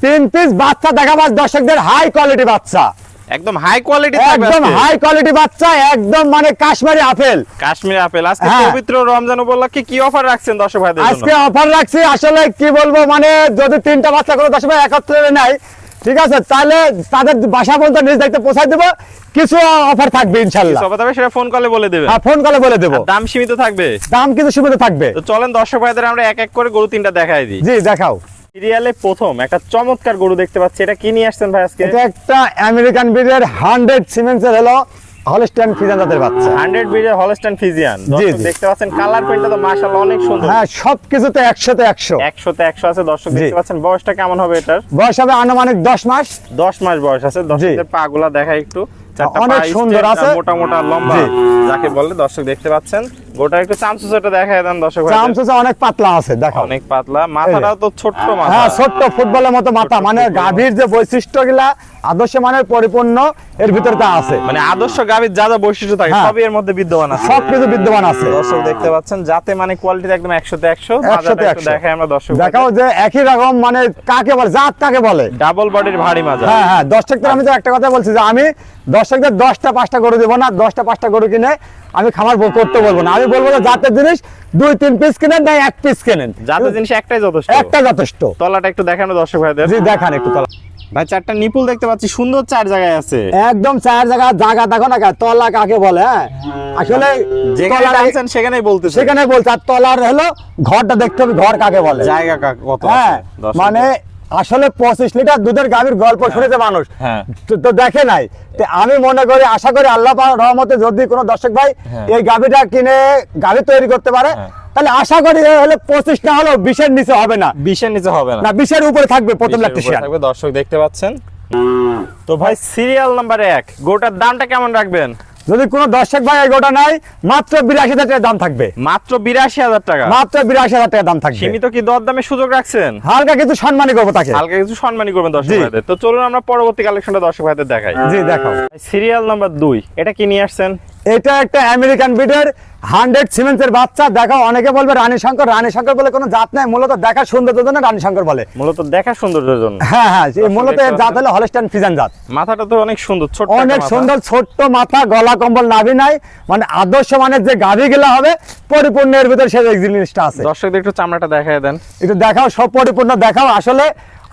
তিন পিস বাচ্চা দেখাবো দর্শকদের, হাই কোয়ালিটি বাচ্চা, একদম হাই কোয়ালিটি, একদম হাই কোয়ালিটি বাচ্চা, একদম মানে কাশ্মীরি আপেল। কাশ্মীরি আপেল। আজকে হ্যাঁ। পবিত্র রমজান উপলক্ষে কি অফার রাখছেন দর্শক ভাইদের জন্য? আজকে অফার রাখছি, আসলে কি বলবো, মানে যদি তিনটা বাচ্চা করে দর্শক ভাই একত্রে নেয়, ঠিক আছে, তাহলে তাদের বাসা পর্যন্ত নিজ দায়িত্বে পৌঁছায় দেবো, কিছু অফার থাকবে ইনশাআল্লাহ। সবাই তবে সেটা ফোন কলে বলে দেবেন। হ্যাঁ, ফোন কলে বলে দেবো। দাম সীমিত থাকবে? দাম কিন্তু সীমিত থাকবে। তো চলেন দর্শক ভাইদের আমরা এক এক করে গরু তিনটা দেখাই দিই। জি দেখাও। সিরিয়ালে প্রথম একটা চমৎকার গরু দেখতে পাচ্ছি, এটা কি নিয়ে আসছেন ভাই আজকে? এটা একটা আমেরিকান ব্রিডের 100 সিমেন্সের হলো হলস্টাইন ফ্রিজিয়ান জাতের বাচ্চা। 100 ব্রিডের হলস্টাইন ফ্রিজিয়ান। দর্শক দেখতে পাচ্ছেন কালার প্রিন্টটা তো মাশাআল্লাহ অনেক সুন্দর। হ্যাঁ, সবকিছুতে 100তে 100। 100তে 100 আছে। দর্শক দেখতে পাচ্ছেন বয়সটা কেমন হবে এটার? বয়স হবে আনুমানিক 10 মাস। 10 মাস বয়স আছে। দর্শকদের পাগুলা দেখাই একটু, চারটা অনেক পা সুন্দর straight, আছে, মোটা মোটা লম্বা যাকে বলে। দর্শক দেখতে পাচ্ছেন গোটা একটু চামচুচটা দেখায় দেন দর্শক ভাই। চামচুচা অনেক পাতলা আছে, দেখাও। অনেক পাতলা, মাথাটাও তো ছোট্ট মাথা। হ্যাঁ, ছোট্ট ফুটবলের মতো মাথা, মানে গাভীর যে বৈশিষ্ট্যগুলা আদর্শ মানের পরিপূর্ণ এর ভিতরে তা আছে। মানে আদর্শ গাভীর যা যা বৈশিষ্ট্য থাকে সবই এর মধ্যে বিদ্যমান আছে। সবকিছু বিদ্যমান আছে। দর্শক দেখতে পাচ্ছেন যাতে মানে কোয়ালিটি একদম 100তে 100। 100তে 100 দেখাই আমরা দর্শক। দেখাও যে একই রকম, মানে কাকে বলে, জাত কাকে বলে, ডাবল বডির ভারী মাজা। হ্যাঁ হ্যাঁ। দর্শকদের আমি তো একটা কথা বলছি যে আমি দর্শকদের 10টা 5টা গরু দেবো না, 10টা 5টা গরু কিনে আমি খামার করতে বলবো না। আমি বলবো যে জাতের জিনিস 2-3 পিস কিনেন, না 1 পিস কিনেন, জাতের জিনিস একটাই যথেষ্ট। একটা যথেষ্ট। তলাটা একটু দেখানো দর্শক ভাইদের। জি দেখান একটু তলা। ভাই চারটা নিপুল দেখতে পাচ্ছি, সুন্দর চার জায়গায় আছে। একদম চার জায়গা দেখো না, তলা কাকে বলে। হ্যাঁ, আসলে যেখানে টানছেন সেখানেই বলতেছে, সেখানে বলছে। আর তলার হলো ঘরটা দেখতে হবে, ঘর কাকে বলে, জায়গা কত হ্যাঁ, আছে। মানে আসলে 25 লিটার দুধের গাভীর গল্প শুনেছে মানুষ, হ্যাঁ। তো দেখে নাই। তো আমি মনে করি, আশা করি আল্লাহ পাকের রহমতে যদি কোনো দর্শক ভাই এই গাভীটা কিনে গাভী তৈরি করতে পারে, তাহলে আশা করি হলে 25 না হলেও 20-এর নিচে হবে না। 20-এর নিচে হবে না, 20-এর উপরে থাকবে প্রথম ল্যাকটেশন থাকবে। দর্শক দেখতে পাচ্ছেন। তো ভাই সিরিয়াল নাম্বার 1 গোটার দামটা কেমন রাখবেন? যদি কোনো দর্শক ভাই এই গোটা নাই, মাত্র 82,000 টাকা দাম থাকবে। মাত্র 82,000 টাকা? মাত্র 82,000 টাকা দাম থাকবে। সীমিত কি দরদামের সুযোগ রাখছেন? হালকা কিছু সম্মানী করবো তাকে, হালকা কিছু সম্মানী করবেন দর্শক ভাইদের। তো চলুন আমরা পরবর্তী কালেকশনটা দর্শক ভাইদের দেখাই। জি দেখাও। সিরিয়াল নাম্বার 2 এটা কি নিয়ে আসছেন? এটা একটা আমেরিকান ব্রিডের 100 সিমেন্সের বাচ্চা। দেখাও, অনেকে বলবে রানী শঙ্কর, রানী শঙ্কর বলে কোনো জাত নাই, মূলত দেখা সৌন্দর্যের জন্য রানী শঙ্কর বলে। মূলত দেখা সৌন্দর্যের জন্য। হ্যাঁ হ্যাঁ, মূলত এর জাত হলো হলস্টাইন ফ্রিজিয়ান জাত। মাথাটা তো অনেক সুন্দর, ছোট অনেক সুন্দর, ছোট্ট মাথা, গলা কম্বল, নাভি নাই, মানে আদর্শ মানের যে গাভী গুলা হবে পরিপূর্ণ এর ভিতরে সেই জিনিসটা আছে। দর্শকদের একটু চামড়াটা দেখায় দেন। একটু দেখাও, সব পরিপূর্ণ দেখাও। আসলে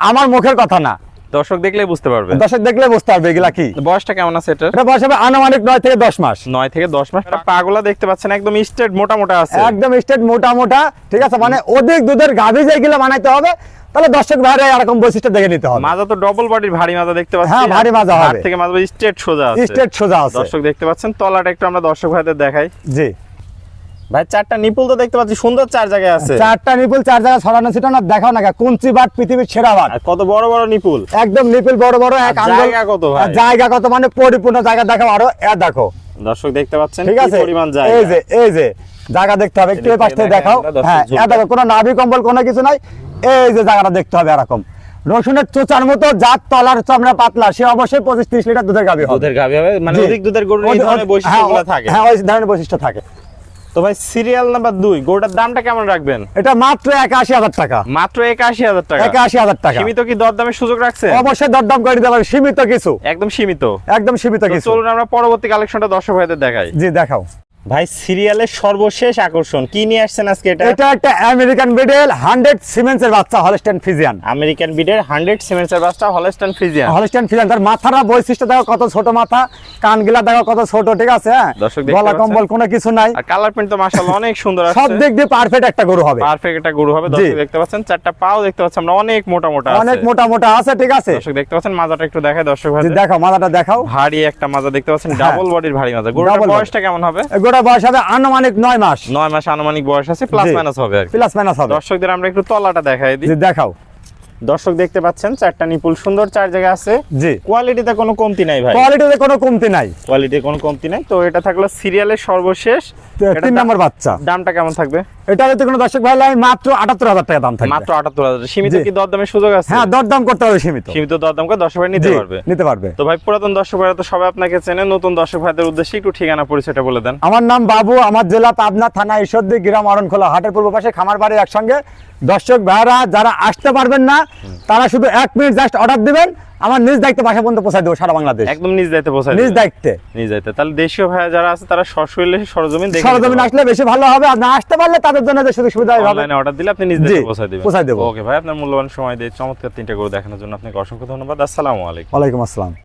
আমার মুখের কথা না, দর্শক দেখলেই বুঝতে পারবে, দর্শক দেখলে বুঝতে পারবে এগুলা কি। বয়সটা কেমন আছে এটার? এটা বয়স হবে আনুমানিক 9 থেকে 10 মাস। 9 থেকে 10 মাস। পাগুলা দেখতে পাচ্ছেন একদম স্ট্রেট মোটা মোটা আছে, একদম স্ট্রেট মোটা মোটা, ঠিক আছে। মানে অধিক দুধের গাভী যেগুলো বানাইতে হবে, তাহলে দর্শক ভাইরা এরকম বৈশিষ্ট্য দেখে নিতে হবে। মাজা তো ডবল বডির ভারী মাজা দেখতে পাচ্ছেন। হ্যাঁ, ভারী মাজা হবে। হাত থেকে মাজা স্ট্রেট সোজা আছে, স্ট্রেট সোজা আছে। দর্শক দেখতে পাচ্ছেন তলাটা একটু আমরা দর্শক ভাইদের দেখাই। জি ভাই চারটা নিপুল তো দেখতে পাচ্ছি সুন্দর চার জায়গায় আছে। চারটা নিপুল, চার জায়গা ছড়ানো ছিটানো। দেখাও না, কুঞ্চি বাট পৃথিবীর সেরা বাট। আর কত বড় বড় নিপুল, একদম নিপুল বড় বড়, এক আঙ্গুল। জায়গা কত ভাই? জায়গা কত মানে পরিপূর্ণ জায়গা। দেখাও আরো, দেখো দর্শক দেখতে পাচ্ছেন ঠিক কি আছে। পরিমাণ জায়গা। এই যে জায়গা দেখতে হবে, একটু এই পাশ থেকে দেখাও। হ্যাঁ, দেখো কোনো নাভি কম্বল কোনো কিছু নাই। এই যে জায়গাটা দেখতে হবে এরকম রসুনের চোচার মতো, যার তলার চামড়া পাতলা, সে অবশ্যই 25-30 লিটার দুধের গাভী হবে। দুধের গাভী হবে, মানে অধিক দুধের গরুর এই ধরনের বৈশিষ্ট্যগুলো থাকে। হ্যাঁ, ওই ধরনের বৈশিষ্ট্য থাকে। তো ভাই সিরিয়াল নাম্বার 2 গরুটার দামটা কেমন রাখবেন? এটা মাত্র 81,000 টাকা। মাত্র 81,000 টাকা? 81,000 টাকা। সীমিত কি দরদামের সুযোগ রাখছেন? অবশ্যই দরদাম করে দিতে পারবে, সীমিত কিছু, একদম সীমিত, একদম সীমিত কিছু। চলুন আমরা পরবর্তী কালেকশনটা দর্শক ভাইদের দেখাই। জি দেখাও। ভাই সিরিয়ালের সর্বশেষ আকর্ষণ কি নিয়ে আসছেন আজকে? এটা একটা আমেরিকান ব্রিডের 100 সিমেন্সের বাচ্চা, হলস্টাইন ফ্রিজিয়ান। আমেরিকান ব্রিডের 100 সিমেন্সের বাচ্চা হলস্টাইন ফ্রিজিয়ান। হলস্টাইন ফ্রিজিয়ান, তার মাথাটা বৈশিষ্ট্য দেখো, কত ছোট মাথা, কানগুলা দেখো কত ছোট, ঠিক আছে। হ্যাঁ, দর্শক দেখতে গলা পাচ্ছেন। কম্বল কোনো কিছু নাই, আর কালার প্রিন্ট তো মাশাআল্লাহ অনেক সুন্দর আছে। সব দিক দিয়ে পারফেক্ট একটা গরু হবে, পারফেক্ট একটা গরু হবে। দর্শক দেখতে পাচ্ছেন চারটা পাও দেখতে পাচ্ছেন আমরা অনেক মোটা মোটা আছে, অনেক মোটা মোটা আছে, ঠিক আছে। দর্শক দেখতে পাচ্ছেন মাজাটা একটু দেখায় দর্শক জি ভাইদের। দেখাও, মাথাটা দেখাও। ভারী একটা মাজা দেখতে পাচ্ছেন, ডাবল বডির ভারী মাজা। গরুটার Double body। বয়সটা কেমন হবে? গোটা বয়স হবে আনুমানিক 9 মাস। 9 মাস আনুমানিক বয়স আছে, প্লাস জি। মাইনাস হবে আর কি। প্লাস মাইনাস হবে। দর্শকদের আমরা একটু তলাটা দেখাই দিই। জি দেখাও। দর্শক দেখতে পাচ্ছেন চারটা নিপুল সুন্দর চার জায়গায় আছে। জি, কোয়ালিটিতে কোনো কমতি নাই ভাই, কোয়ালিটিতে কোনো কমতি নাই, কোয়ালিটিতে কোনো কমতি নাই। তো এটা থাকলো সিরিয়ালের সর্বশেষ 3 নম্বর বাচ্চা। দামটা কেমন থাকবে? এটা যদি কোনো দর্শক ভাই লাগে, মাত্র 78,000 টাকা দাম থাকবে। মাত্র 78,000। সীমিত জি। কি দরদামের সুযোগ আছে? হ্যাঁ, দরদাম করতে হবে সীমিত। সীমিত দরদাম করে দর্শক ভাই নিতে জি, পারবে। নিতে পারবে। তো ভাই পুরাতন দর্শক ভাইরা তো সবাই আপনাকে চেনে, নতুন দর্শক ভাইদের উদ্দেশ্যে একটু ঠিকানা পরিচয়টা বলে দেন। আমার নাম বাবু, আমার জেলা পাবনা, থানা ঈশ্বরদী, গ্রাম অরণখোলা, হাটের পূর্ব পাশে, খামার বাড়ি একসঙ্গে, দর্শক ভাইরা যারা আসতে পারবেন না তারা শুধু 1 মিনিট জাস্ট অর্ডার দিবেন, আমার নিজ দায়িত্বে বাসা পর্যন্ত পৌঁছায় দেবো সারা বাংলাদেশ, একদম নিজ দায়িত্বে পৌঁছায় নিজ দিবেন। দায়িত্বে। নিজ দায়িত্বে। তাহলে দেশীয় ভাইয়া যারা আছে তারা সশরীরে সরজমিন দেখে সরজমিন আসলে বেশি ভালো হবে, আর না আসতে পারলে তাদের জন্য যে সুযোগ সুবিধা হবে। অনলাইনে অর্ডার দিলে আপনি নিজ জি, দায়িত্বে পৌঁছায় দিবেন। পৌঁছায় দেবো। ওকে ভাই, আপনার মূল্যবান সময় দিয়ে চমৎকার 3টা গরু দেখানোর জন্য আপনাকে অসংখ্য ধন্যবাদ। আসসালামু আলাইকুম। ওয়ালাইকুম আসসালাম।